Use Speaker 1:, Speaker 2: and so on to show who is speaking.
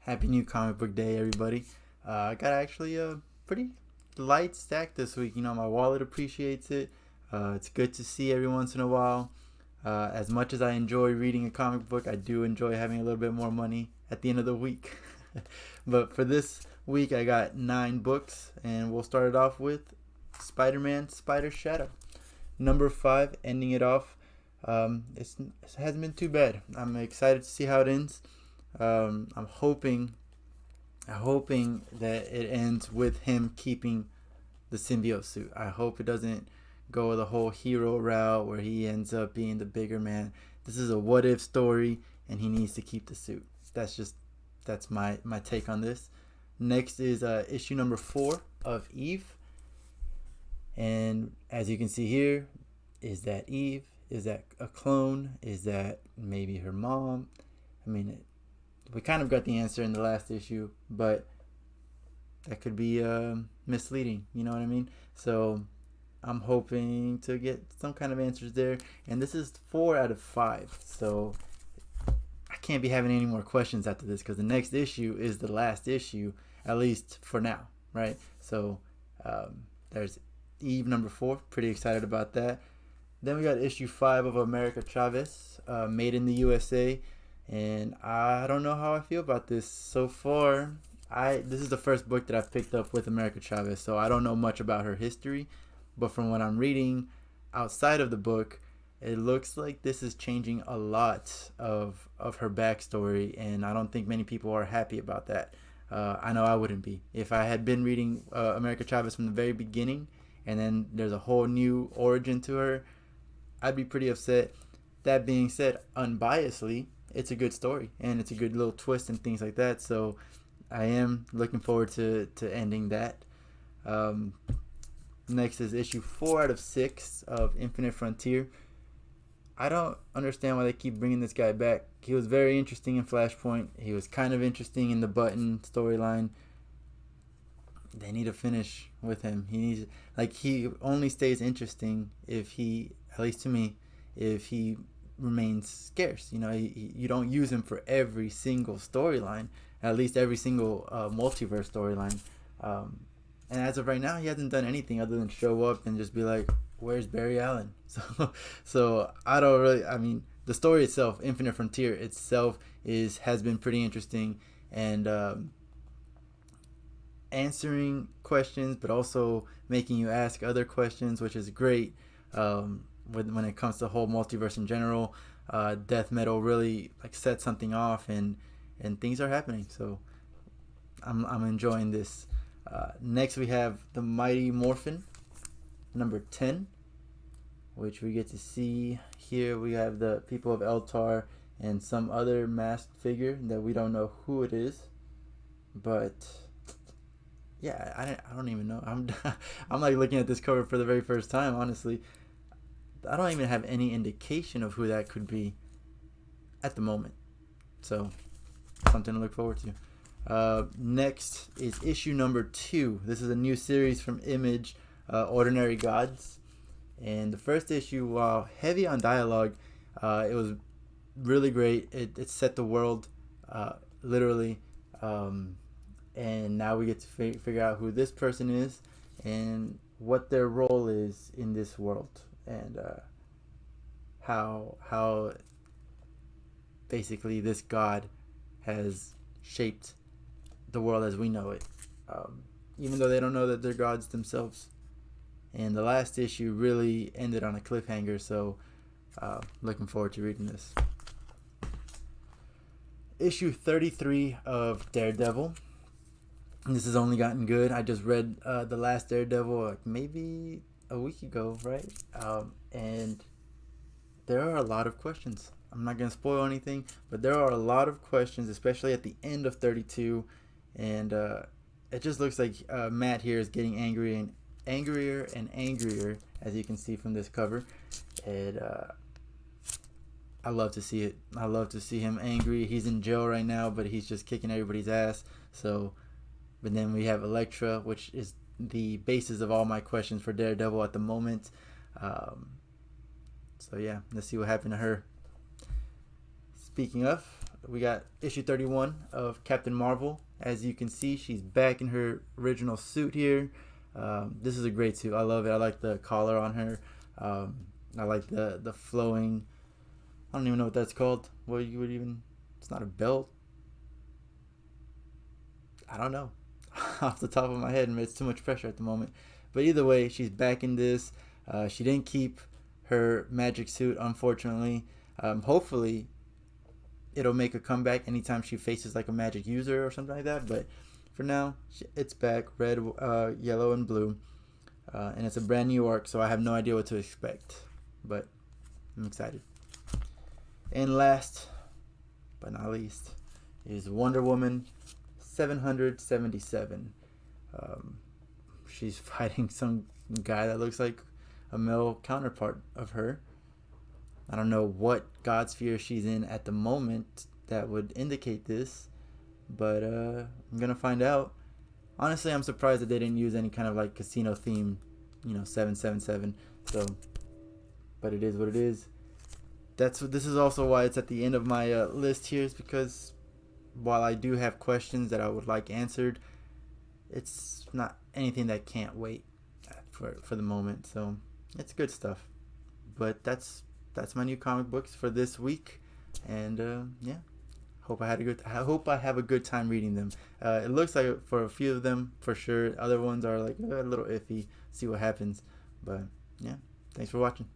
Speaker 1: Happy new comic book day, everybody. I got actually a pretty light stack this week. You know, my wallet appreciates it. It's good to see every once in a while. As much as I enjoy reading a comic book, I do enjoy having a little bit more money at the end of the week. But for this week, I got 9 books, and we'll start it off with SpiderMan Spider Shadow. Number 5, ending it off. It hasn't been too bad. I'm excited to see how it ends. I'm hoping that it ends with him keeping the symbiote suit. I hope it doesn't go the whole hero route where he ends up being the bigger man. This is a what if story, and he needs to keep the suit. That's my take on this. Next is issue number 4 of Eve, and as you can see here, is that Eve? Is that a clone? Is that maybe her mom? I mean, we kind of got the answer in the last issue, but that could be misleading. You know what I mean? So I'm hoping to get some kind of answers there. And this is 4 out of 5. So I can't be having any more questions after this, because the next issue is the last issue, at least for now, right? So there's Eve number 4. Pretty excited about that. Then we got issue 5 of America Chavez, Made in the USA. And I don't know how I feel about this so far. This is the first book that I've picked up with America Chavez, so I don't know much about her history. But from what I'm reading outside of the book, it looks like this is changing a lot of her backstory, and I don't think many people are happy about that. I know I wouldn't be. If I had been reading America Chavez from the very beginning, and then there's a whole new origin to her, I'd be pretty upset. That being said, unbiasedly, it's a good story, and it's a good little twist and things like that. So I am looking forward to ending that. Next is issue 4 out of 6 of Infinite Frontier. I don't understand why they keep bringing this guy back. He was very interesting in Flashpoint. He was kind of interesting in the Button storyline. They need to finish with him. He only stays interesting if he, at least to me, if he remains scarce. You know, you don't use him for every single storyline, at least every single multiverse storyline. And as of right now, he hasn't done anything other than show up and just be like, "Where's Barry Allen?" So I don't really. I mean, the story itself, Infinite Frontier itself, has been pretty interesting, and answering questions, but also making you ask other questions, which is great. When it comes to the whole multiverse in general, death metal really set something off, and things are happening. So I'm enjoying this. Next we have the Mighty Morphin, number 10, which we get to see here. We have the people of Eltar and some other masked figure that we don't know who it is, but yeah, I don't even know. I'm like looking at this cover for the very first time, honestly. I don't even have any indication of who that could be at the moment. So, something to look forward to. Next is issue number 2. This is a new series from Image, Ordinary Gods. And the first issue, while heavy on dialogue, it was really great. It set the world, literally. And now we get to figure out who this person is and what their role is in this world. And how basically this god has shaped the world as we know it, even though they don't know that they're gods themselves. And the last issue really ended on a cliffhanger, so looking forward to reading this. Issue 33 of Daredevil. This has only gotten good. I just read the last Daredevil maybe a week ago, right? And there are a lot of questions. I'm not going to spoil anything, but there are a lot of questions, especially at the end of 32. And it just looks like Matt here is getting angrier and angrier, as you can see from this cover. And I love to see it. I love to see him angry. He's in jail right now, but he's just kicking everybody's ass. But then we have Elektra, which is the basis of all my questions for Daredevil at the moment. So yeah, let's see what happened to her. Speaking of, we got issue 31 of Captain Marvel. As you can see, she's back in her original suit here. This is a great suit. I love it. I like the collar on her. I like the flowing. I don't even know what that's called. What you would even? It's not a belt. I don't know. Off the top of my head, it's too much pressure at the moment. But either way, she's back in this. She didn't keep her magic suit, unfortunately. Hopefully, it'll make a comeback anytime she faces like a magic user or something like that. But for now, it's back, red, yellow, and blue. And it's a brand new arc, so I have no idea what to expect. But I'm excited. And last but not least is Wonder Woman 777. She's fighting some guy that looks like a male counterpart of her. I don't know what god sphere she's in at the moment that would indicate this, but I'm gonna find out. Honestly, I'm surprised that they didn't use any kind of like casino theme, 777. So, but it is what it is. This is also why it's at the end of my list here, is because while I do have questions that I would like answered, it's not anything that can't wait for the moment. So it's good stuff. But that's my new comic books for this week, and yeah, I hope I have a good time reading them. It looks like for a few of them for sure. Other ones are like a little iffy. See what happens. But yeah, thanks for watching.